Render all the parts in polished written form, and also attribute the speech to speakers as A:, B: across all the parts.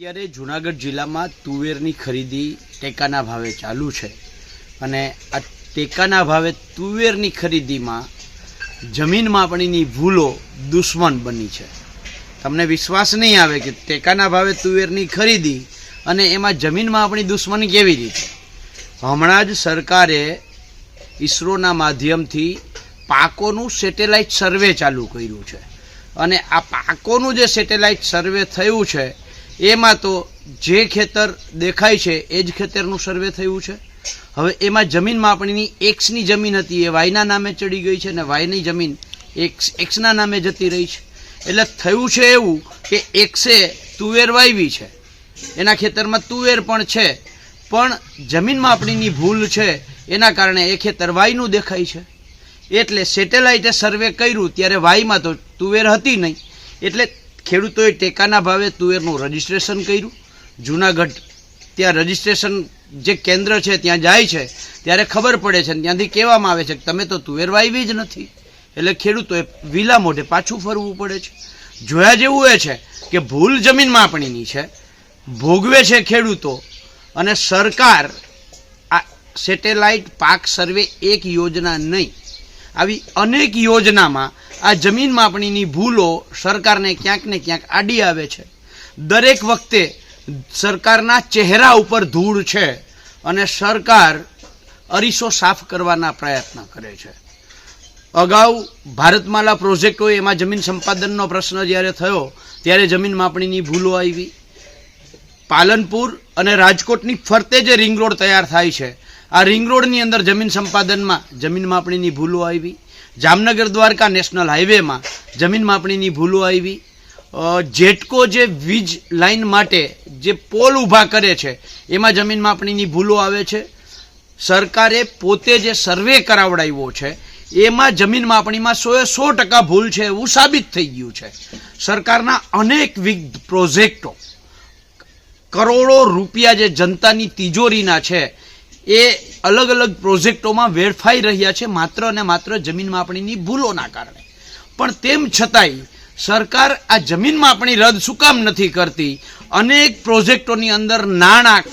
A: અત્યારે જૂનાગઢ જિલ્લામાં તુવેરની ખરીદી ટેકાના ભાવે ચાલુ છે અને આ ટેકાના ભાવે તુવેરની ખરીદીમાં જમીન માપણીની ભૂલો દુશ્મન બની છે। તમને વિશ્વાસ નહીં આવે કે ટેકાના ભાવે તુવેરની ખરીદી અને એમાં જમીન માપણી દુશ્મની કેવી રીતે। હમણાં જ સરકારે ઈસરોના માધ્યમથી પાકોનું સેટેલાઇટ સર્વે ચાલુ કર્યું છે અને આ પાકોનું જે સેટેલાઇટ સર્વે થયું છે એમાં તો જે ખેતર દેખાય છે એ જ ખેતરનું સર્વે થયું છે। હવે એમાં જમીન માપણીની એક્સની જમીન હતી એ વાયના નામે ચડી ગઈ છે અને વાયની જમીન એક્સના નામે જતી રહી છે। એટલે થયું છે એવું કે એક્સે તુવેર વાવી છે, એના ખેતરમાં તુવેર પણ છે, પણ જમીન માપણીની ભૂલ છે એના કારણે એ ખેતર વાયનું દેખાય છે। એટલે સેટેલાઇટે સર્વે કર્યું ત્યારે વાયમાં તો તુવેર હતી નહીં, એટલે ખેડૂતોએ ટેકાના ભાવે તુવેરનું રજિસ્ટ્રેશન કર્યું। જૂનાગઢ ત્યાં રજિસ્ટ્રેશન જે કેન્દ્ર છે ત્યાં જાય છે ત્યારે ખબર પડે છે, ત્યાંથી કહેવામાં આવે છે કે તમે તો તુવેર વાવી જ નથી। એટલે ખેડૂતોએ વિલા મોઢે પાછું ફરવું પડે છે। જોયા જેવું એ છે કે ભૂલ જમીન માપણીની છે, ભોગવે છે ખેડૂતો, અને સરકાર આ સેટેલાઇટ પાક સર્વે એક યોજના નહીં, આવી અનેક યોજનામાં આ જમીન માપણીની ભૂલો સરકારને ક્યાંક ને ક્યાંક આડી આવે છે। દરેક વખતે સરકારના ચહેરા ઉપર ધૂળ છે અને સરકાર અરીસો સાફ કરવાના પ્રયત્ન કરે છે। અગાઉ ભારતમાલા પ્રોજેક્ટ હોય એમાં જમીન સંપાદનનો પ્રશ્ન જ્યારે થયો ત્યારે જમીન માપણીની ભૂલો આવી। પાલનપુર અને રાજકોટની ફરતે જે રિંગ રોડ તૈયાર થાય છે આ રિંગ રોડની અંદર જમીન સંપાદનમાં જમીન માપણીની ભૂલો આવી। જામનગર દ્વારકા નેશનલ હાઈવેમાં જમીન માપણીની ભૂલો આવી। જેટકો જે વીજ લાઈન માટે જે પોલ ઊભા કરે છે એમાં જમીન માપણીની ભૂલો આવે છે। સરકારે પોતે જે સર્વે કરાવડાવ્યો છે એમાં જમીન માપણીમાં 100% ભૂલ છે એવું સાબિત થઈ ગયું છે। સરકારના અનેકવિધ પ્રોજેક્ટો કરોડો રૂપિયા જે જનતાની તિજોરીના છે એ અલગ અલગ પ્રોજેક્ટોમાં વેડફાઈ રહ્યા છે માત્ર ને માત્ર જમીન માપણીની ભૂલોના કારણે। પણ તેમ છતાંય સરકાર આ જમીન માપણી રદ શું કામ નથી કરતી? અનેક પ્રોજેક્ટોની અંદર નાણાં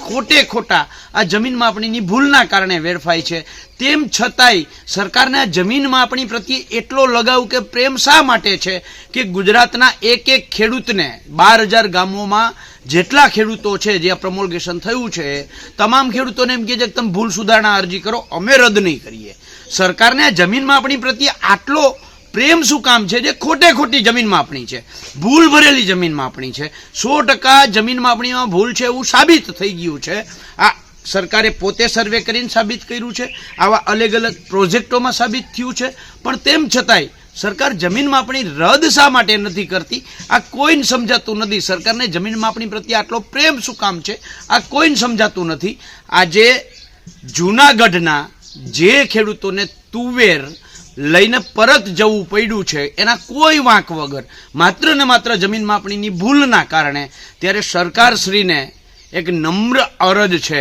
A: ખોટા આ જમીન માપણીની ભૂલના કારણે વેડફાય છે। તેમ છતાંય સરકારને આ જમીન માપણી પ્રત્યે એટલો લગાવ કે પ્રેમ શા માટે છે કે ગુજરાતના એક ખેડૂતને 12,000 ગામોમાં જેટલા ખેડૂતો છે જ્યાં પ્રમોલ્ગેશન થયું છે તમામ ખેડૂતોને એમ કહે છે કે તમે ભૂલ સુધારણા અરજી કરો, અમે રદ નહીં કરીએ। સરકારને આ જમીન માપણી પ્રત્યે આટલો પ્રેમ શું કામ છે જે ખોટી જમીન માપણી છે, ભૂલ ભરેલી જમીન માપણી છે, 100% જમીન માપણીમાં ભૂલ છે એવું સાબિત થઈ ગયું છે। આ સરકારે પોતે સર્વે કરીને સાબિત કર્યું છે, આવા અલગ અલગ પ્રોજેક્ટોમાં સાબિત થયું છે, પણ તેમ છતાંય સરકાર જમીન માપણી રદ શા માટે નથી કરતી આ કોઈને સમજાતું નથી। સરકારને જમીન માપણી પ્રત્યે આટલો પ્રેમ શું કામ છે આ કોઈને સમજાતું નથી। આજે જૂનાગઢના જે ખેડૂતોને તુવેર લઈને પરત જવું પડ્યું છે એના કોઈ વાંક વગર માત્ર ને માત્ર જમીન માપણીની ભૂલના કારણે, ત્યારે સરકારશ્રીને એક નમ્ર અરજ છે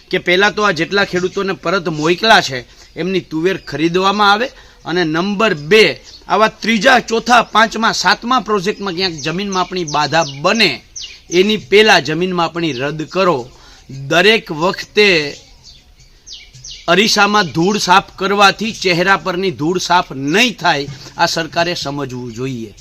A: કે પહેલાં તો આ જેટલા ખેડૂતોને પરત મોકલા છે એમની તુવેર ખરીદવામાં આવે, અને નંબર 2 આવા 3જા, 4થા, 5મા, 7મા પ્રોજેક્ટમાં ક્યાંક જમીન માપણી બાધા બને એની પહેલાં જમીન માપણી રદ કરો। દરેક વખતે અરીસામાં ધૂળ સાફ કરવાથી ચહેરા પરની ધૂળ સાફ નહીં થાય, આ સરકારે સમજવું જોઈએ।